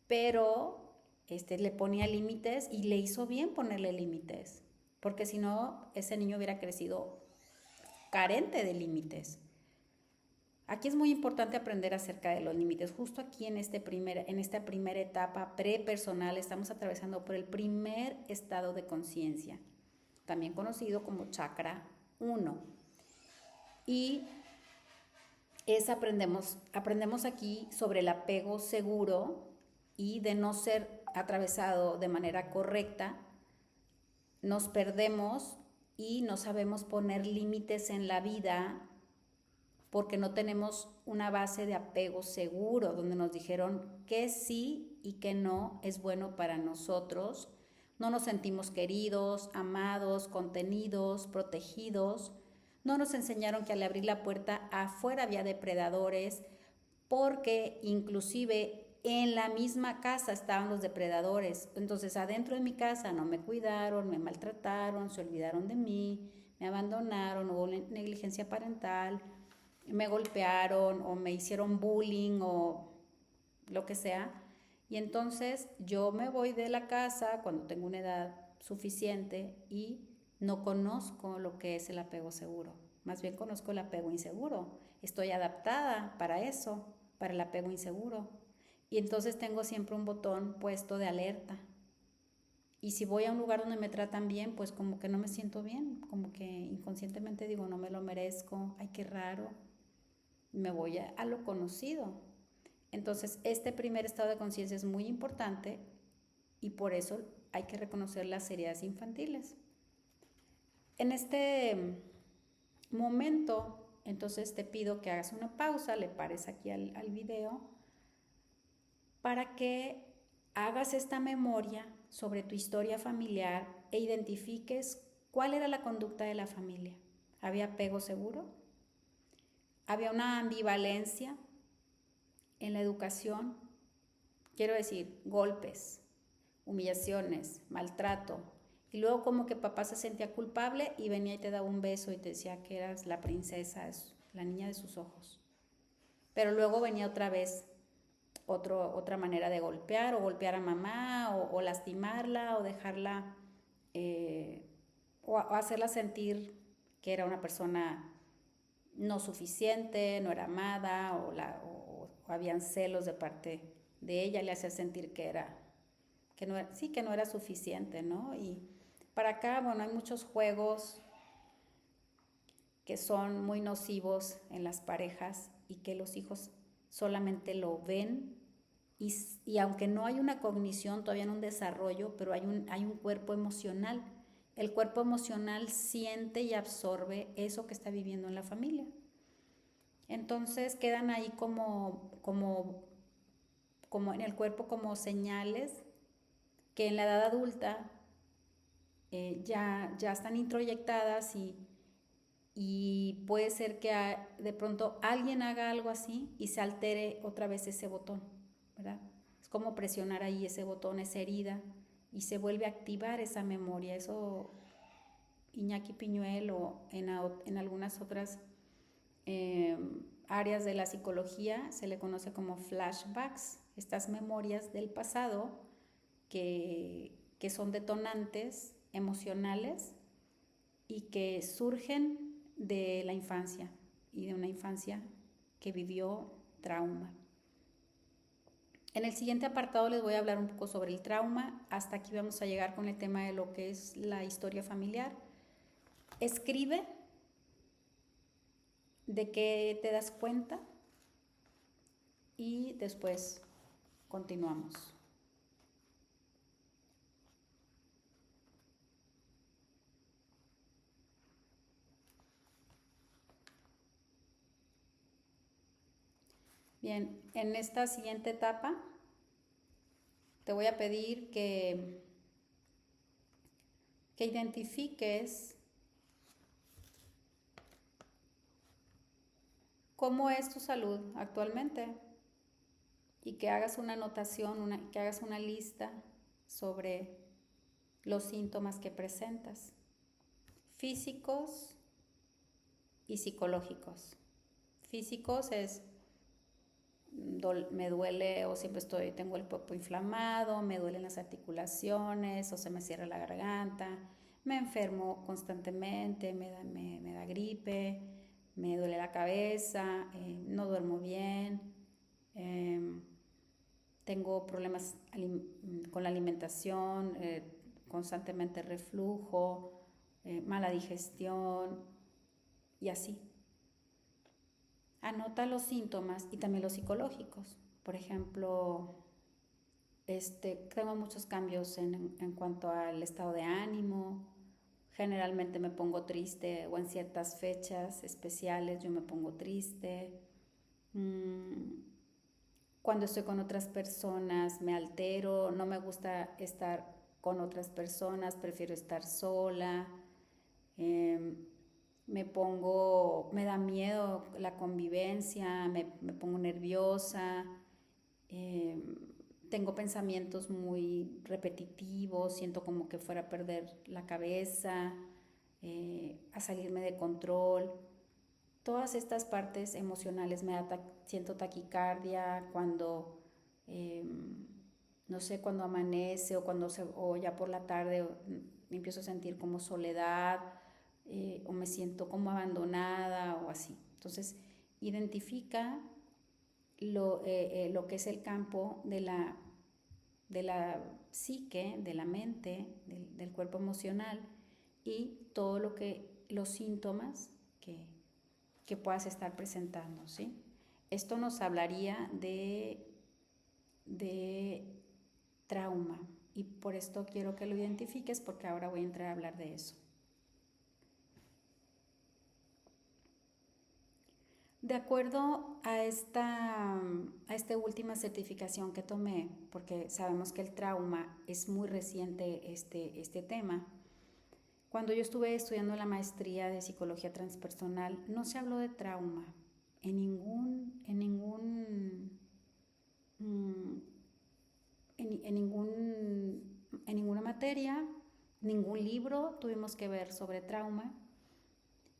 pero le ponía límites y le hizo bien ponerle límites, porque si no, ese niño hubiera crecido carente de límites. Aquí es muy importante aprender acerca de los límites. Justo aquí en esta primera etapa prepersonal estamos atravesando por el primer estado de conciencia, también conocido como chakra 1. Y aprendemos aquí sobre el apego seguro y de no ser atravesado de manera correcta, nos perdemos y no sabemos poner límites en la vida porque no tenemos una base de apego seguro, donde nos dijeron que sí y que no es bueno para nosotros. No nos sentimos queridos, amados, contenidos, protegidos. No nos enseñaron que al abrir la puerta afuera había depredadores, porque inclusive en la misma casa estaban los depredadores. Entonces adentro de mi casa no me cuidaron, me maltrataron, se olvidaron de mí, me abandonaron, hubo negligencia parental, me golpearon o me hicieron bullying o lo que sea. Y entonces yo me voy de la casa cuando tengo una edad suficiente y no conozco lo que es el apego seguro. Más bien conozco el apego inseguro. Estoy adaptada para eso, para el apego inseguro. Y entonces tengo siempre un botón puesto de alerta. Y si voy a un lugar donde me tratan bien, pues como que no me siento bien, como que inconscientemente digo, no me lo merezco, ay, qué raro, me voy a lo conocido. Entonces, este primer estado de conciencia es muy importante y por eso hay que reconocer las heridas infantiles. En este momento, entonces te pido que hagas una pausa, le pares aquí al video, para que hagas esta memoria sobre tu historia familiar e identifiques cuál era la conducta de la familia. ¿Había apego seguro? ¿Había una ambivalencia en la educación? Quiero decir, golpes, humillaciones, maltrato. Y luego como que papá se sentía culpable y venía y te daba un beso y te decía que eras la princesa, la niña de sus ojos. Pero luego venía otra vez otra manera de golpear, o golpear a mamá, o lastimarla, o dejarla, o hacerla sentir que era una persona no suficiente, no era amada, o habían celos de parte de ella, le hacía sentir que no era suficiente, ¿no? Y para acá, bueno, hay muchos juegos que son muy nocivos en las parejas y que los hijos solamente lo ven y aunque no hay una cognición, todavía no un desarrollo, pero hay un cuerpo emocional. El cuerpo emocional siente y absorbe eso que está viviendo en la familia. Entonces quedan ahí como en el cuerpo como señales que en la edad adulta ya están introyectadas y puede ser que de pronto alguien haga algo así y se altere otra vez ese botón, ¿verdad? Es como presionar ahí ese botón, esa herida, y se vuelve a activar esa memoria. Eso Iñaki Piñuel o en algunas otras áreas de la psicología se le conoce como flashbacks, estas memorias del pasado que son detonantes emocionales y que surgen de la infancia y de una infancia que vivió trauma. En el siguiente apartado les voy a hablar un poco sobre el trauma. Hasta aquí vamos a llegar con el tema de lo que es la historia familiar. Escribe de qué te das cuenta y después continuamos. Bien, en esta siguiente etapa te voy a pedir que identifiques cómo es tu salud actualmente y que hagas una anotación, que hagas una lista sobre los síntomas que presentas, físicos y psicológicos. Físicos es me duele o siempre tengo el cuerpo inflamado, me duelen las articulaciones o se me cierra la garganta, me enfermo constantemente, me da gripe, me duele la cabeza, no duermo bien, tengo problemas con la alimentación, constantemente reflujo, mala digestión y así. Anota los síntomas y también los psicológicos. Por ejemplo, tengo muchos cambios en cuanto al estado de ánimo. Generalmente me pongo triste o en ciertas fechas especiales yo me pongo triste. Cuando estoy con otras personas me altero, no me gusta estar con otras personas, prefiero estar sola. Me da miedo la convivencia, me pongo nerviosa, tengo pensamientos muy repetitivos, siento como que fuera a perder la cabeza, a salirme de control. Todas estas partes emocionales siento taquicardia cuando no sé, cuando amanece o ya por la tarde empiezo a sentir como soledad, o me siento como abandonada o así. Entonces, identifica lo que es el campo de la psique, de la mente, del cuerpo emocional y todo los síntomas que puedas estar presentando, ¿sí? Esto nos hablaría de trauma y por esto quiero que lo identifiques porque ahora voy a entrar a hablar de eso. De acuerdo a esta última certificación que tomé, porque sabemos que el trauma es muy reciente este tema, cuando yo estuve estudiando la maestría de psicología transpersonal, no se habló de trauma en ninguna materia, ningún libro tuvimos que ver sobre trauma.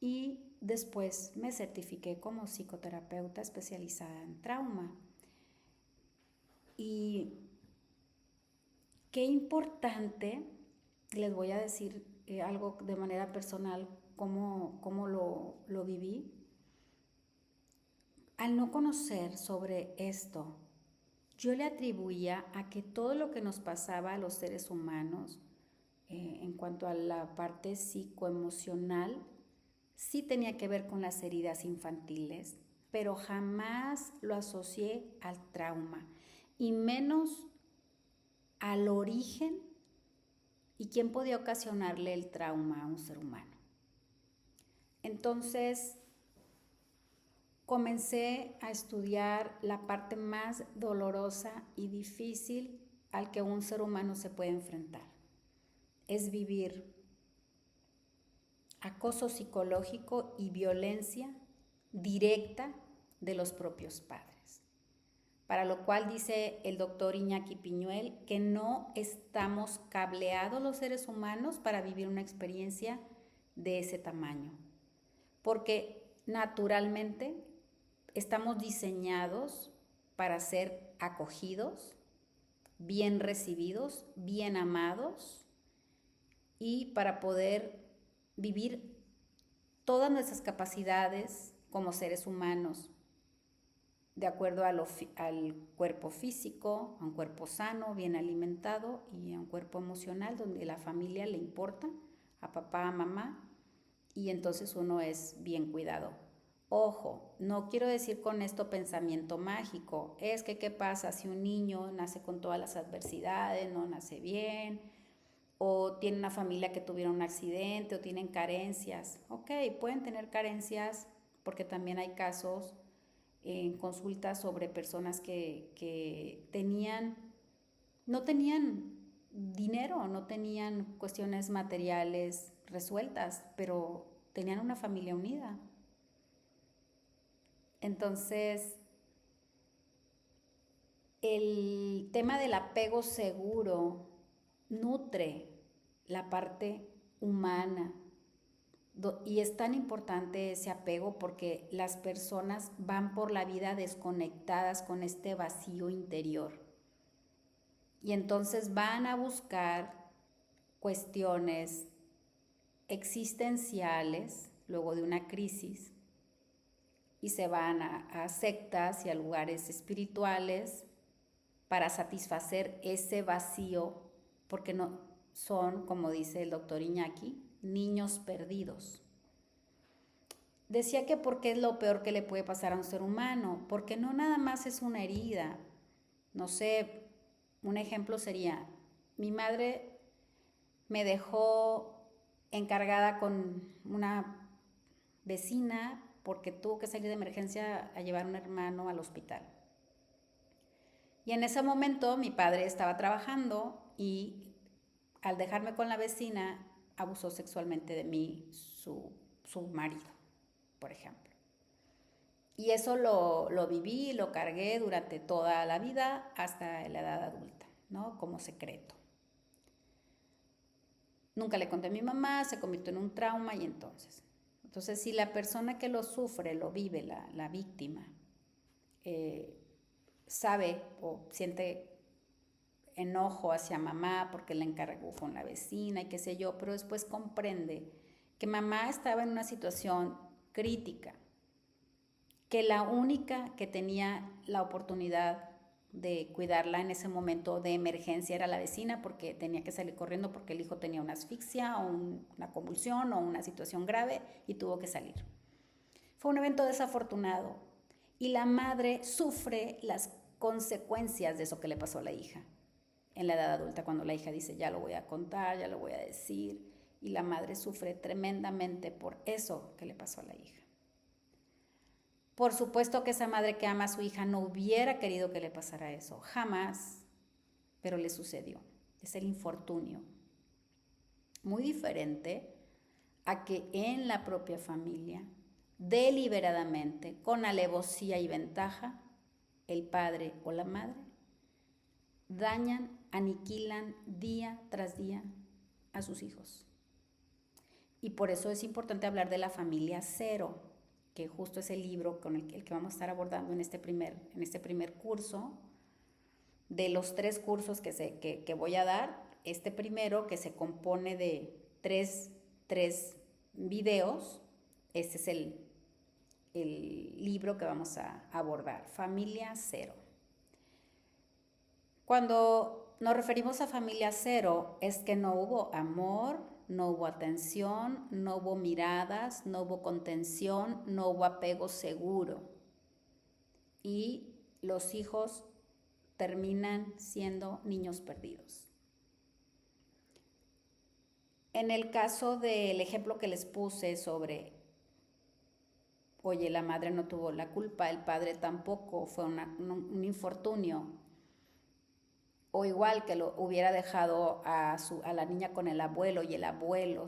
Y después me certifiqué como psicoterapeuta especializada en trauma. Y qué importante, les voy a decir algo de manera personal, cómo lo viví. Al no conocer sobre esto, yo le atribuía a que todo lo que nos pasaba a los seres humanos, en cuanto a la parte psicoemocional, sí tenía que ver con las heridas infantiles, pero jamás lo asocié al trauma, y menos al origen y quién podía ocasionarle el trauma a un ser humano. Entonces, comencé a estudiar la parte más dolorosa y difícil al que un ser humano se puede enfrentar. Es vivir acoso psicológico y violencia directa de los propios padres. Para lo cual dice el doctor Iñaki Piñuel que no estamos cableados los seres humanos para vivir una experiencia de ese tamaño. Porque naturalmente estamos diseñados para ser acogidos, bien recibidos, bien amados y para poder vivir todas nuestras capacidades como seres humanos de acuerdo al cuerpo físico, a un cuerpo sano, bien alimentado y a un cuerpo emocional donde la familia le importa, a papá, a mamá, y entonces uno es bien cuidado. Ojo, no quiero decir con esto pensamiento mágico, es que qué pasa si un niño nace con todas las adversidades, no nace bien, o tiene una familia que tuvieron un accidente o tienen carencias. Ok, pueden tener carencias porque también hay casos en consultas sobre personas que no tenían dinero, no tenían cuestiones materiales resueltas, pero tenían una familia unida. Entonces, el tema del apego seguro nutre la parte humana y es tan importante ese apego porque las personas van por la vida desconectadas con este vacío interior y entonces van a buscar cuestiones existenciales luego de una crisis y se van a sectas y a lugares espirituales para satisfacer ese vacío porque no son, como dice el doctor Iñaki, niños perdidos. Decía que porque es lo peor que le puede pasar a un ser humano, porque no nada más es una herida. No sé, un ejemplo sería, mi madre me dejó encargada con una vecina porque tuvo que salir de emergencia a llevar a un hermano al hospital. Y en ese momento mi padre estaba trabajando y al dejarme con la vecina abusó sexualmente de mí su marido, por ejemplo. Y eso lo viví, lo cargué durante toda la vida hasta la edad adulta, ¿no? Como secreto. Nunca le conté a mi mamá, se convirtió en un trauma y entonces si la persona que lo sufre, lo vive, la víctima, sabe o siente enojo hacia mamá porque le encargó con la vecina y qué sé yo, pero después comprende que mamá estaba en una situación crítica, que la única que tenía la oportunidad de cuidarla en ese momento de emergencia era la vecina, porque tenía que salir corriendo porque el hijo tenía una asfixia o una convulsión o una situación grave y tuvo que salir. Fue un evento desafortunado y la madre sufre las consecuencias de eso que le pasó a la hija en la edad adulta, cuando la hija dice, ya lo voy a contar, ya lo voy a decir, y la madre sufre tremendamente por eso que le pasó a la hija. Por supuesto que esa madre que ama a su hija no hubiera querido que le pasara eso, jamás, pero le sucedió. Es el infortunio. Muy diferente a que en la propia familia, deliberadamente, con alevosía y ventaja, el padre o la madre dañan, aniquilan día tras día a sus hijos. Y por eso es importante hablar de la familia cero, que justo es el libro con el que vamos a estar abordando en este primer curso. De los 3 cursos que voy a dar, este primero, que se compone de tres videos, este es el libro que vamos a abordar, Familia Cero. Cuando nos referimos a familia cero, es que no hubo amor, no hubo atención, no hubo miradas, no hubo contención, no hubo apego seguro. Y los hijos terminan siendo niños perdidos. En el caso del ejemplo que les puse sobre, oye, la madre no tuvo la culpa, el padre tampoco, fue un infortunio, o igual que lo hubiera dejado a la niña con el abuelo y el abuelo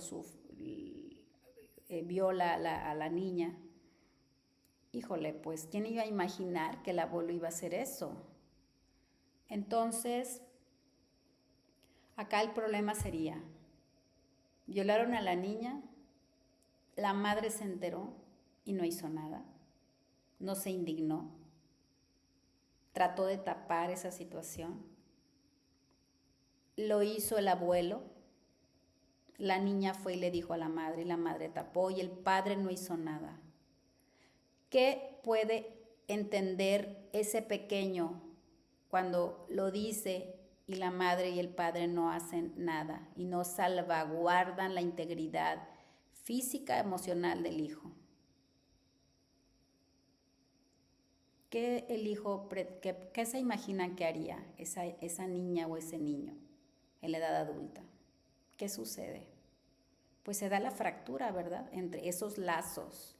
viola a la niña. Híjole, pues, ¿quién iba a imaginar que el abuelo iba a hacer eso? Entonces, acá el problema sería, violaron a la niña, la madre se enteró y no hizo nada, no se indignó, trató de tapar esa situación, lo hizo el abuelo, la niña fue y le dijo a la madre y la madre tapó y el padre no hizo nada. ¿Qué puede entender ese pequeño cuando lo dice y la madre y el padre no hacen nada y no salvaguardan la integridad física, emocional del hijo? ¿Qué el hijo, qué se imaginan que haría esa niña o ese niño en la edad adulta? ¿Qué sucede? Pues se da la fractura, ¿verdad?, entre esos lazos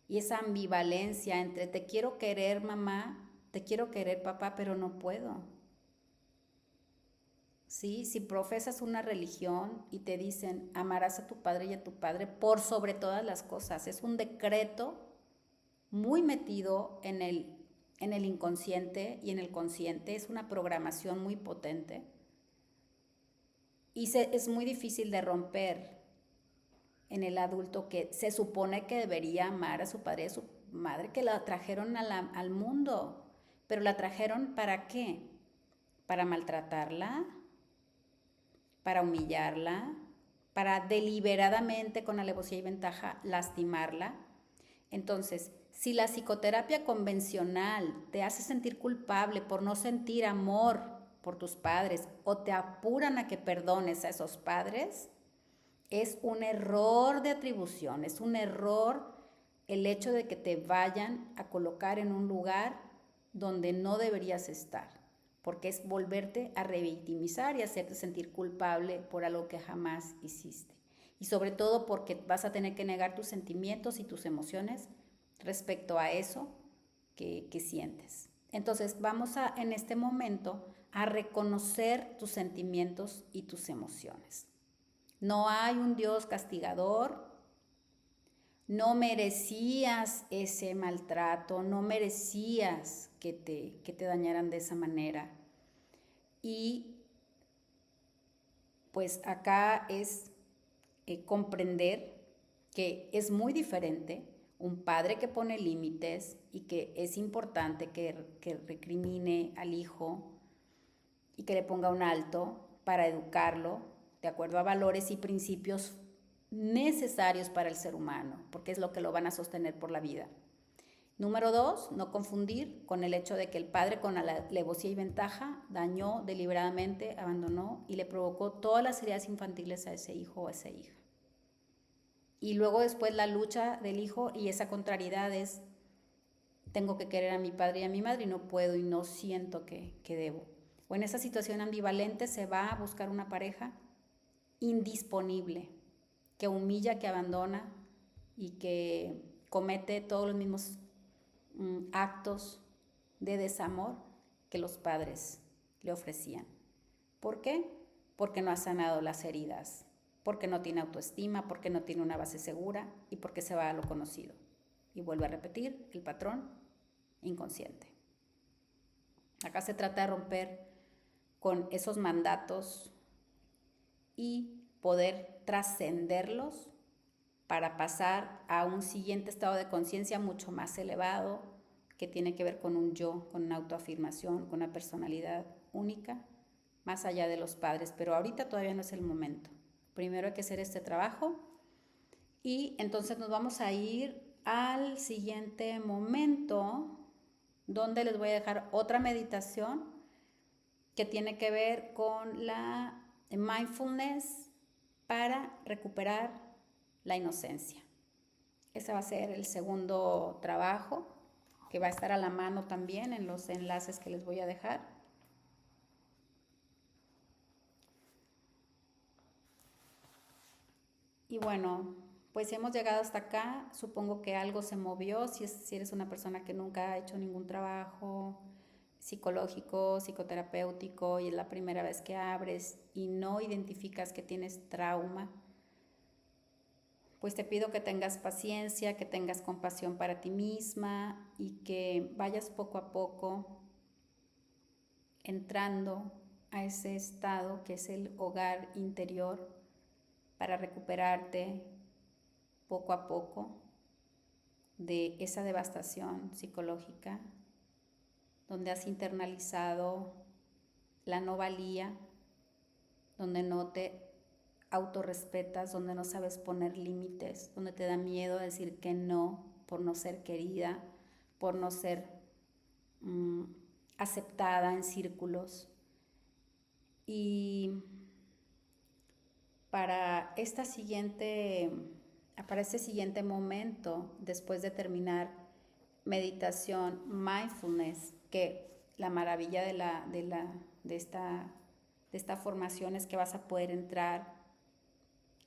y esa ambivalencia entre te quiero querer mamá, te quiero querer papá, pero no puedo. ¿Sí? Si profesas una religión y te dicen amarás a tu padre y a tu padre por sobre todas las cosas, es un decreto muy metido en el inconsciente y en el consciente, es una programación muy potente y es muy difícil de romper en el adulto que se supone que debería amar a su padre y a su madre, que la trajeron al mundo, pero la trajeron ¿para qué? Para maltratarla, para humillarla, para deliberadamente, con alevosía y ventaja, lastimarla. Entonces, si la psicoterapia convencional te hace sentir culpable por no sentir amor por tus padres o te apuran a que perdones a esos padres, es un error de atribución, es un error el hecho de que te vayan a colocar en un lugar donde no deberías estar, porque es volverte a revictimizar y hacerte sentir culpable por algo que jamás hiciste. Y sobre todo porque vas a tener que negar tus sentimientos y tus emociones respecto a eso que sientes. Entonces vamos en este momento a reconocer tus sentimientos y tus emociones. No hay un Dios castigador, no merecías ese maltrato, no merecías que te dañaran de esa manera. Y pues acá es comprender que es muy diferente un padre que pone límites y que es importante que recrimine al hijo y que le ponga un alto para educarlo de acuerdo a valores y principios necesarios para el ser humano, porque es lo que lo van a sostener por la vida. Número 2, no confundir con el hecho de que el padre con alevosía y ventaja dañó deliberadamente, abandonó y le provocó todas las heridas infantiles a ese hijo o a esa hija. Y luego después la lucha del hijo y esa contrariedad es, tengo que querer a mi padre y a mi madre y no puedo y no siento que debo. O en esa situación ambivalente se va a buscar una pareja indisponible, que humilla, que abandona y que comete todos los mismos actos de desamor que los padres le ofrecían. ¿Por qué? Porque no ha sanado las heridas, porque no tiene autoestima, porque no tiene una base segura y porque se va a lo conocido. Y vuelve a repetir el patrón inconsciente. Acá se trata de romper con esos mandatos y poder trascenderlos para pasar a un siguiente estado de conciencia mucho más elevado, que tiene que ver con un yo, con una autoafirmación, con una personalidad única, más allá de los padres. Pero ahorita todavía no es el momento. Primero hay que hacer este trabajo y entonces nos vamos a ir al siguiente momento, donde les voy a dejar otra meditación que tiene que ver con la mindfulness para recuperar la inocencia. Ese va a ser el segundo trabajo, que va a estar a la mano también en los enlaces que les voy a dejar. Y bueno, pues hemos llegado hasta acá. Supongo que algo se movió. Si eres una persona que nunca ha hecho ningún trabajo psicológico, psicoterapéutico y es la primera vez que abres y no identificas que tienes trauma, pues te pido que tengas paciencia, que tengas compasión para ti misma y que vayas poco a poco entrando a ese estado que es el hogar interior para recuperarte poco a poco de esa devastación psicológica donde has internalizado la no valía, donde no te autorrespetas, donde no sabes poner límites, donde te da miedo decir que no por no ser querida, por no ser aceptada en círculos. Y para este siguiente momento, después de terminar meditación, mindfulness, que la maravilla de esta formación es que vas a poder entrar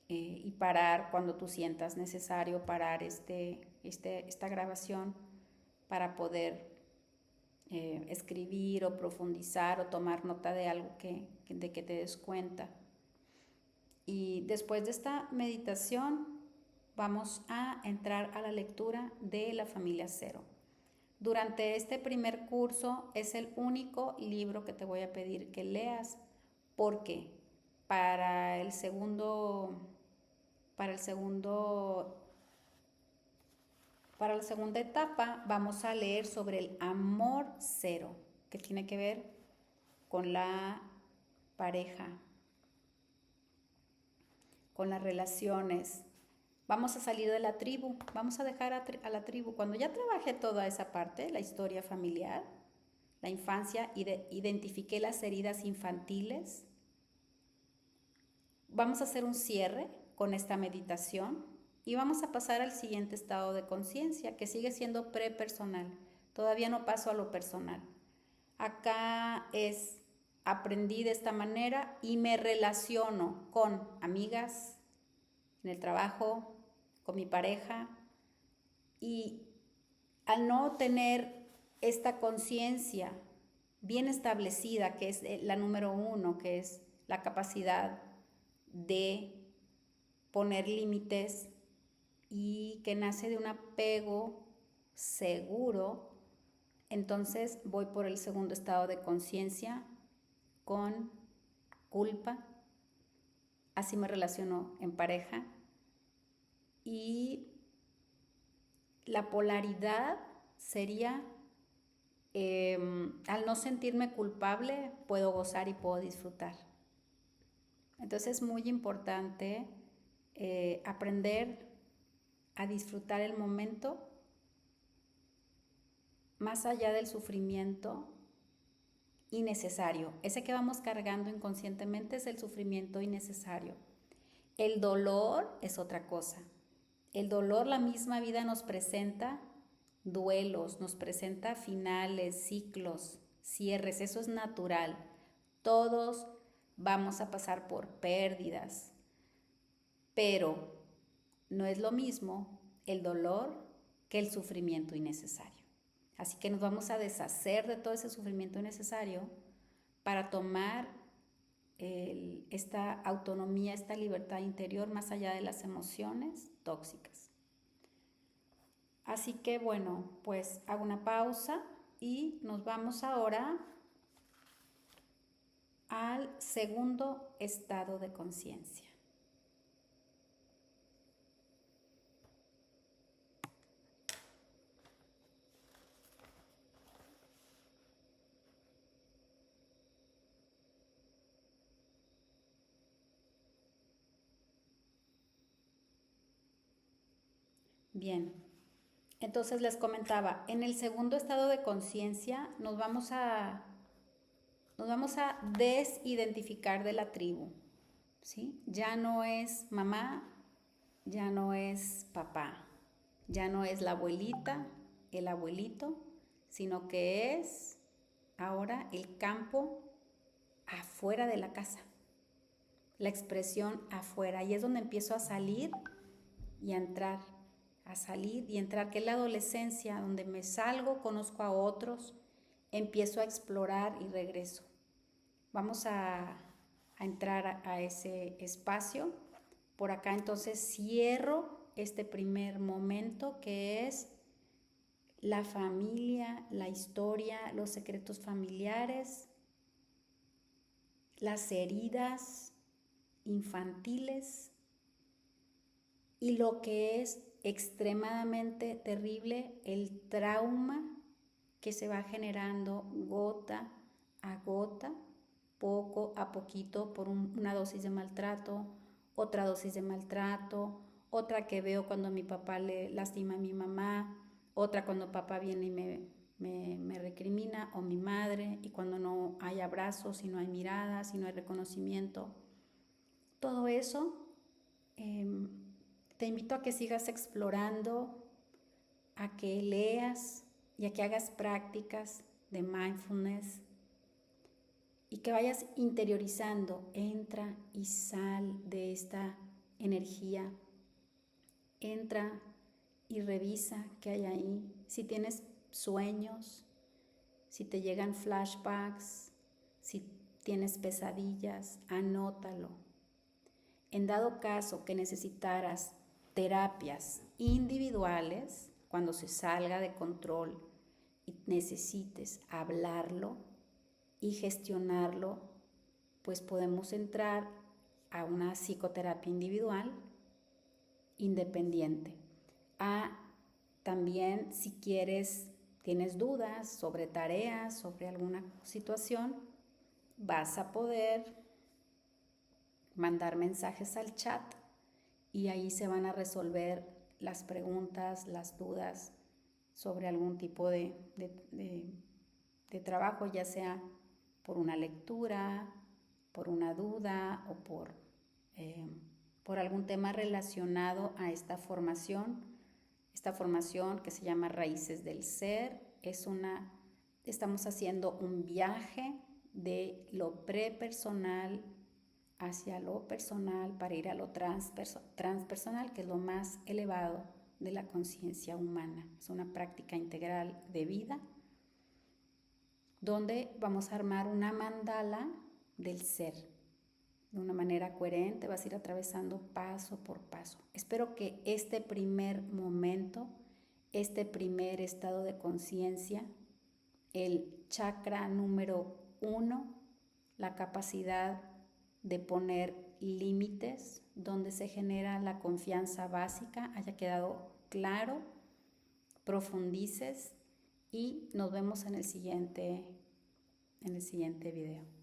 y parar cuando tú sientas necesario parar esta grabación para poder escribir o profundizar o tomar nota de algo de que te des cuenta. Y después de esta meditación vamos a entrar a la lectura de La Familia Cero. Durante este primer curso es el único libro que te voy a pedir que leas, porque para la segunda etapa vamos a leer sobre el amor cero, que tiene que ver con la pareja, con las relaciones. Vamos a salir de la tribu, vamos a dejar a la tribu. Cuando ya trabajé toda esa parte, la historia familiar, la infancia, identifiqué las heridas infantiles, vamos a hacer un cierre con esta meditación y vamos a pasar al siguiente estado de conciencia, que sigue siendo prepersonal. Todavía no paso a lo personal. Acá aprendí de esta manera y me relaciono con amigas, en el trabajo, con mi pareja, y al no tener esta conciencia bien establecida, que es la número 1, que es la capacidad de poner límites y que nace de un apego seguro, entonces voy por el segundo estado de conciencia con culpa. Así me relaciono en pareja y la polaridad sería, al no sentirme culpable, puedo gozar y puedo disfrutar. Entonces es muy importante aprender a disfrutar el momento más allá del sufrimiento innecesario. Ese que vamos cargando inconscientemente es el sufrimiento innecesario. El dolor es otra cosa. El dolor, la misma vida nos presenta duelos, nos presenta finales, ciclos, cierres. Eso es natural. Todos vamos a pasar por pérdidas, pero no es lo mismo el dolor que el sufrimiento innecesario. Así que nos vamos a deshacer de todo ese sufrimiento innecesario para tomar esta autonomía, esta libertad interior más allá de las emociones tóxicas. Así que bueno, pues hago una pausa y nos vamos ahora al segundo estado de conciencia. Bien, entonces les comentaba, en el segundo estado de conciencia nos vamos a desidentificar de la tribu, ¿sí? Ya no es mamá, ya no es papá, ya no es la abuelita, el abuelito, sino que es ahora el campo afuera de la casa, la expresión afuera. Y es donde empiezo a salir y a entrar, que es la adolescencia, donde me salgo, conozco a otros, empiezo a explorar y regreso. Vamos a entrar a ese espacio. Por acá entonces cierro este primer momento que es la familia, la historia, los secretos familiares, las heridas infantiles y lo que es extremadamente terrible, el trauma que se va generando gota a gota, poco a poquito, por una dosis de maltrato, otra dosis de maltrato, otra que veo cuando mi papá le lastima a mi mamá, otra cuando papá viene y me recrimina, o mi madre, y cuando no hay abrazos, y no hay miradas, y no hay reconocimiento. Todo eso te invito a que sigas explorando, a que leas y a que hagas prácticas de mindfulness y que vayas interiorizando, entra y sal de esta energía, entra y revisa qué hay ahí. Si tienes sueños, si te llegan flashbacks, si tienes pesadillas, anótalo. En dado caso que necesitaras terapias individuales, cuando se salga de control y necesites hablarlo y gestionarlo, pues podemos entrar a una psicoterapia individual independiente. También si tienes dudas sobre tareas, sobre alguna situación, vas a poder mandar mensajes al chat y ahí se van a resolver las preguntas, las dudas sobre algún tipo de trabajo, ya sea por una lectura, por una duda o por algún tema relacionado a esta formación que se llama Raíces del Ser. Estamos haciendo un viaje de lo prepersonal hacia lo personal para ir a lo transpersonal, que es lo más elevado de la conciencia humana. Es una práctica integral de vida donde vamos a armar una mandala del ser. De una manera coherente vas a ir atravesando paso por paso. Espero que este primer momento, este primer estado de conciencia, el chakra número 1, la capacidad de poner límites, donde se genera la confianza básica, haya quedado claro profundices y nos vemos en el siguiente video.